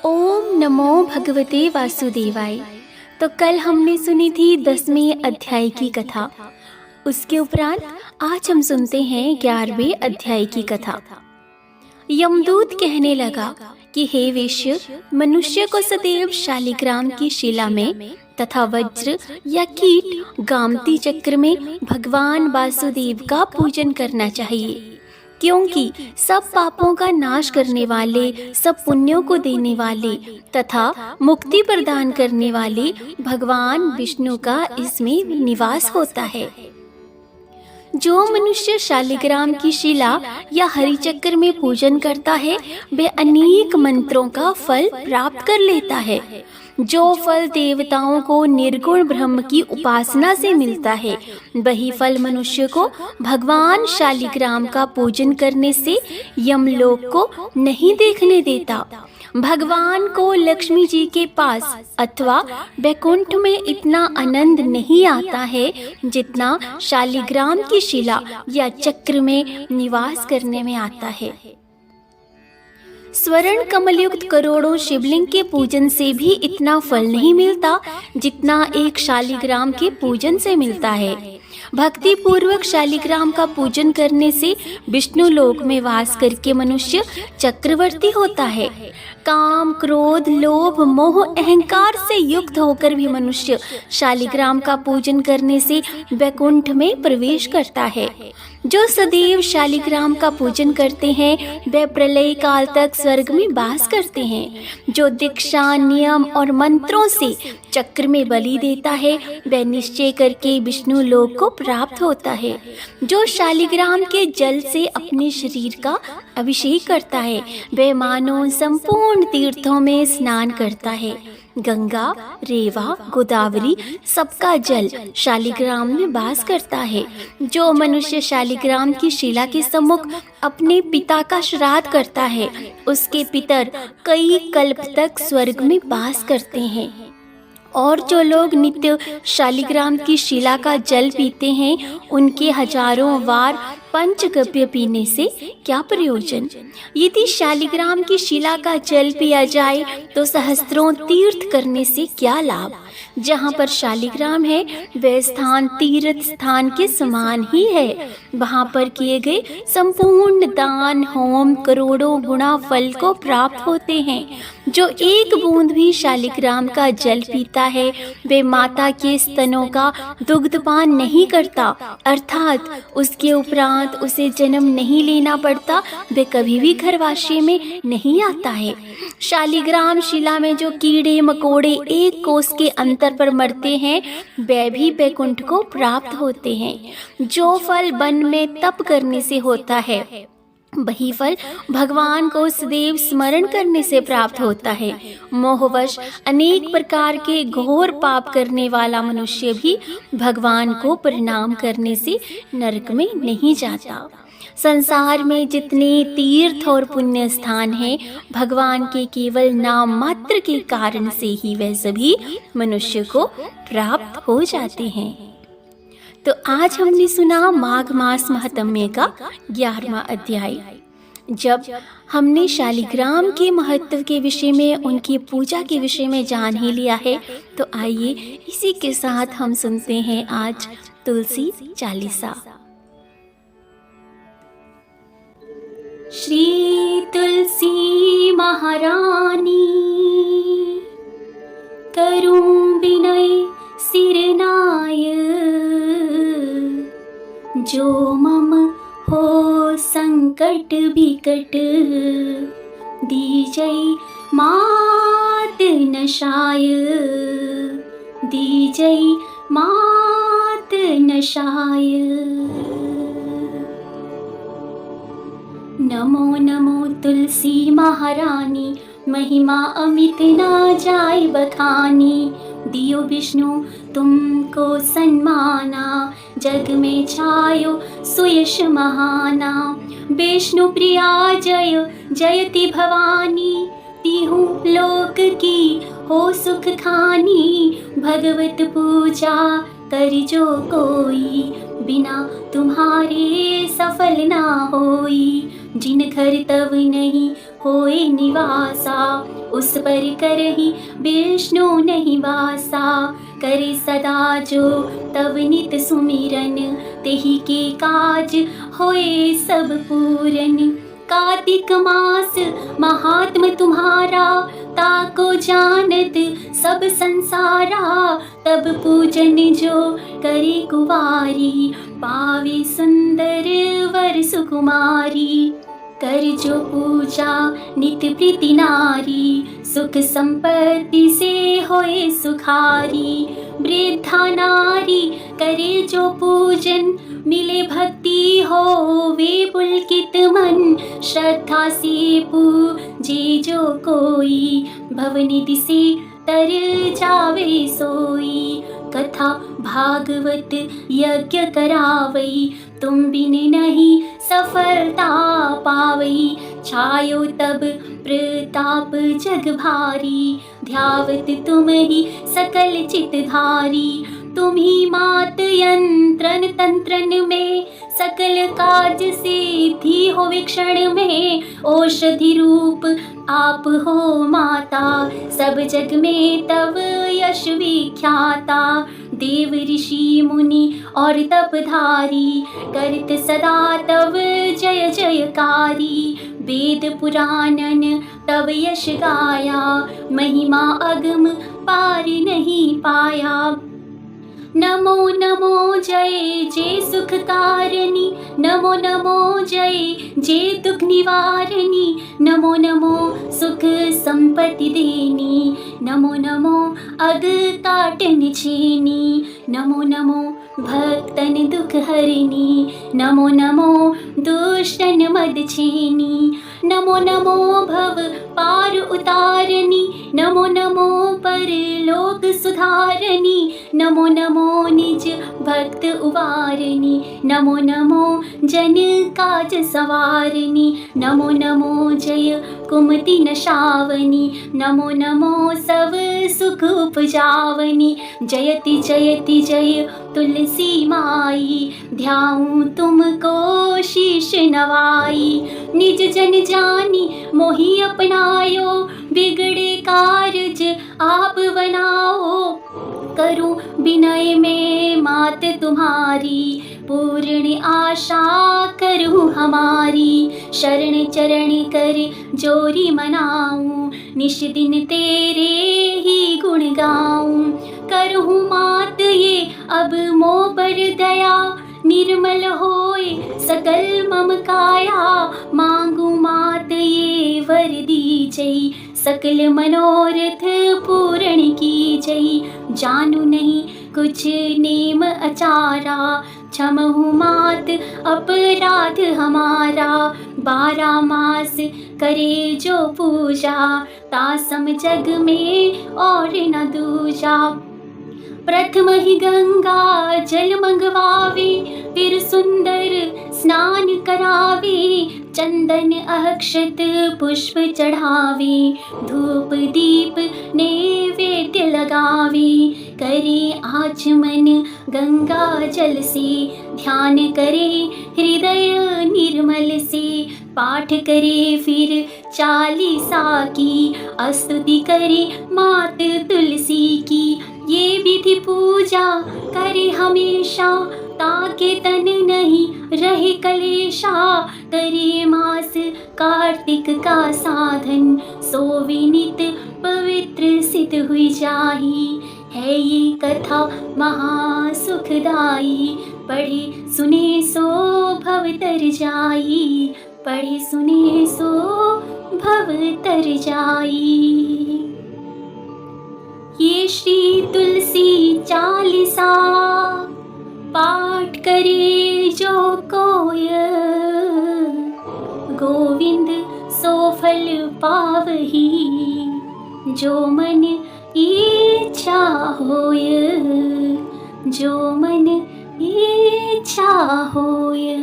ओम नमो भगवते वासुदेवाय। तो कल हमने सुनी थी 10वें अध्याय की कथा। उसके उपरांत आज हम सुनते हैं 11वें अध्याय की कथा। यमदूत कहने लगा कि हे वेश्य, मनुष्य को सदैव शालिग्राम की शिला में तथा वज्र या कीट गामती चक्र में भगवान वासुदेव का पूजन करना चाहिए, क्योंकि सब पापों का नाश करने वाले, सब पुण्यों को देने वाले तथा मुक्ति प्रदान करने वाले भगवान विष्णु का इसमें निवास होता है। जो मनुष्य शालिग्राम की शिला या हरिचक्र में पूजन करता है, वह अनेक मंत्रों का फल प्राप्त कर लेता है। जो फल देवताओं को निर्गुण ब्रह्म की उपासना से मिलता है, वही फल मनुष्य को भगवान शालिग्राम का पूजन करने से यमलोक को नहीं देखने देता। भगवान को लक्ष्मी जी के पास अथवा वैकुंठ में इतना आनंद नहीं आता है जितना शालिग्राम की शिला या चक्र में निवास करने में आता है। स्वर्ण कमल युक्त करोड़ों शिवलिंग के पूजन से भी इतना फल नहीं मिलता जितना एक शालिग्राम के पूजन से मिलता है। भक्ति पूर्वक शालिग्राम का पूजन करने से विष्णु लोक में वास करके मनुष्य चक्रवर्ती होता है। काम, क्रोध, लोभ, मोह, अहंकार से युक्त होकर भी मनुष्य शालिग्राम का पूजन करने से वैकुंठ में प्रवेश करता है। जो सदैव शालिग्राम का पूजन करते हैं, वे प्रलय काल तक स्वर्ग में वास करते हैं। जो दीक्षा, नियम और मंत्रों से चक्र में बलि देता है, वह निश्चय करके विष्णु लोक को प्राप्त होता है। जो शालिग्राम के जल से अपने शरीर का अभिषेक करता है, वह मानो संपूर्ण तीर्थों में स्नान करता है। गंगा, रेवा, गोदावरी सबका जल शालिग्राम में वास करता है। जो मनुष्य शालिग्राम की शिला के सम्मुख अपने पिता का श्राद्ध करता है, उसके पितर कई कल्प तक स्वर्ग में वास करते हैं। और जो लोग नित्य शालिग्राम की शिला का जल पीते हैं, उनके हजारों बार पंचगव्य पीने से क्या प्रयोजन। यदि शालिग्राम की शिला का जल पिया जाए तो सहस्त्रों तीर्थ करने से क्या लाभ। जहाँ पर शालिग्राम है, वह स्थान तीर्थ स्थान के समान ही है। वहाँ पर किए गए संपूर्ण दान, होम करोड़ों गुना फल को प्राप्त होते हैं। जो एक बूंद भी शालिग्राम का जल पीता है, वे माता के स्तनों का दुग्धपान नहीं करता, अर्थात उसके उपरांत उसे जन्म नहीं लेना पड़ता। वे कभी भी गर्भाशय में नहीं आता है। शालिग्राम शिला में जो कीड़े मकोड़े एक कोस के अंतर पर मरते हैं, वे भी वैकुंठ को प्राप्त होते हैं। जो फल वन में तप करने से होता है, वही फल भगवान को सदैव स्मरण करने से प्राप्त होता है। मोहवश अनेक प्रकार के घोर पाप करने वाला मनुष्य भी भगवान को प्रणाम करने से नरक में नहीं जाता। संसार में जितने तीर्थ और पुण्य स्थान हैं, भगवान के केवल नाम मात्र के कारण से ही वह सभी मनुष्य को प्राप्त हो जाते हैं। तो आज हमने सुना माघ मास महात्म्य का 11वां अध्याय। जब हमने शालिग्राम के महत्व के विषय में, उनकी पूजा के विषय में जान ही लिया है, तो आइए इसी के साथ हम सुनते हैं आज तुलसी चालीसा। श्री तुलसी महारानी करूं विनय सिरनाय, जो मम हो संकट विकट, दीजै मात नशाय, दीजै मात नशाय। नमो नमो तुलसी महारानी, महिमा अमित ना जाए बखानी। दियो विष्णु तुमको सन्माना, जग में छायो सुयश महाना। विष्णु प्रिया जय जयति भवानी, तिहु लोक की हो सुख खानी। भगवत पूजा कर जो कोई, बिना तुम्हारे सफल ना होई। जिन घर तव नहीं होए निवासा, उस पर करहि विष्णु नहीं वासा। करे सदा जो तव नित सुमिरन, तेहि के काज होए सब पूरन। कार्तिक मास महात्म तुम्हारा, ताको जानत सब संसारा। तब पूजन जो करे कुवारी, पावे सुंदर वर सुकुमारी। कर जो पूजा नित प्रीति नारी, सुख संपत्ति से होए सुखारी। वृद्धा नारी करे जो पूजन, मिले भक्ति हो वे पुलकित मन। श्रद्धा से पूजे जो कोई, भवनिधि से तर जावे सोई। कथा भागवत यज्ञ करावई, तुम बिन नहीं सफलता पावई। छायो तब प्रताप जग भारी, ध्यावत तुम ही सकल चितधारी। तुम ही मात यंत्रन तंत्रन में, सकल काज सिद्धि हो विक्षण में। औषधि रूप आप हो माता, सब जग में तव यश विख्याता। देव ऋषि मुनि और तपधारी, करत सदा तव जय जयकारी। वेद पुराणन तव यश गाया, महिमा अगम पार नहीं पाया। नमो नमो जय जय सुख कारणी, नमो नमो जय जय दुख निवारणी। नमो नमो सुख संपत्ति देनी, नमो नमो अग काटन छेनी। नमो नमो भक्तन दुख हरिणी, नमो नमो दुष्टन मद छेनी। नमो नमो भव पार उतारणी, नमो नमो परलोक सुधारणी। नमो नमो निज भक्त उवारणी, नमो नमो जन काज सवारणी। नमो नमो जय कुमति नशावनी, नमो नमो सब सुख उपजावनी। जयति जयति जय तुलसी माई, ध्याऊं तुमको शीश नवाई। निज जन जानी मोहि अपनायो, बिगड़े कारज आप बनाओ। करूं विनय में मात तुम्हारी, पूर्ण आशा करूं हमारी। शरण चरण कर जोरी मनाऊं, निश दिन तेरे ही गुण गाऊं। करहूं मात ये अब मोह पर दया, निर्मल होए सकल मम काया। मांगू मात ये वर दीजई, सकल मनोरथ पूर्ण कीजई। जानू नहीं कुछ नेम अचारा, क्षमहु मात अपराध हमारा। 12 मास करे जो पूजा, तासम जग में और न दूजा। प्रथम ही गंगा जल मंगवावे, फिर सुंदर स्नान करावे। चंदन अक्षत पुष्प चढ़ावे, धूप दीप नैवेद्य लगावे। करे आचमन गंगा जल से, ध्यान करे हृदय निर्मल से। पाठ करे फिर 40 की, स्तुति करे मात तुलसी की। ये विधि पूजा करे हमेशा, ताके तन नहीं रहे कलेशा। करे मास कार्तिक का साधन, सो विनित पवित्र सिद्ध हुई जाही। है ये कथा महासुखदाई, पढ़े सुने सो भव तर जाई। पढ़े सुने सो भव तर जाई। ये श्री तुलसी चालीसा, पाठ करे जो कोय। गोविंद सो फल पावही, जो मन इच्छा होय। जो मन इच्छा होय।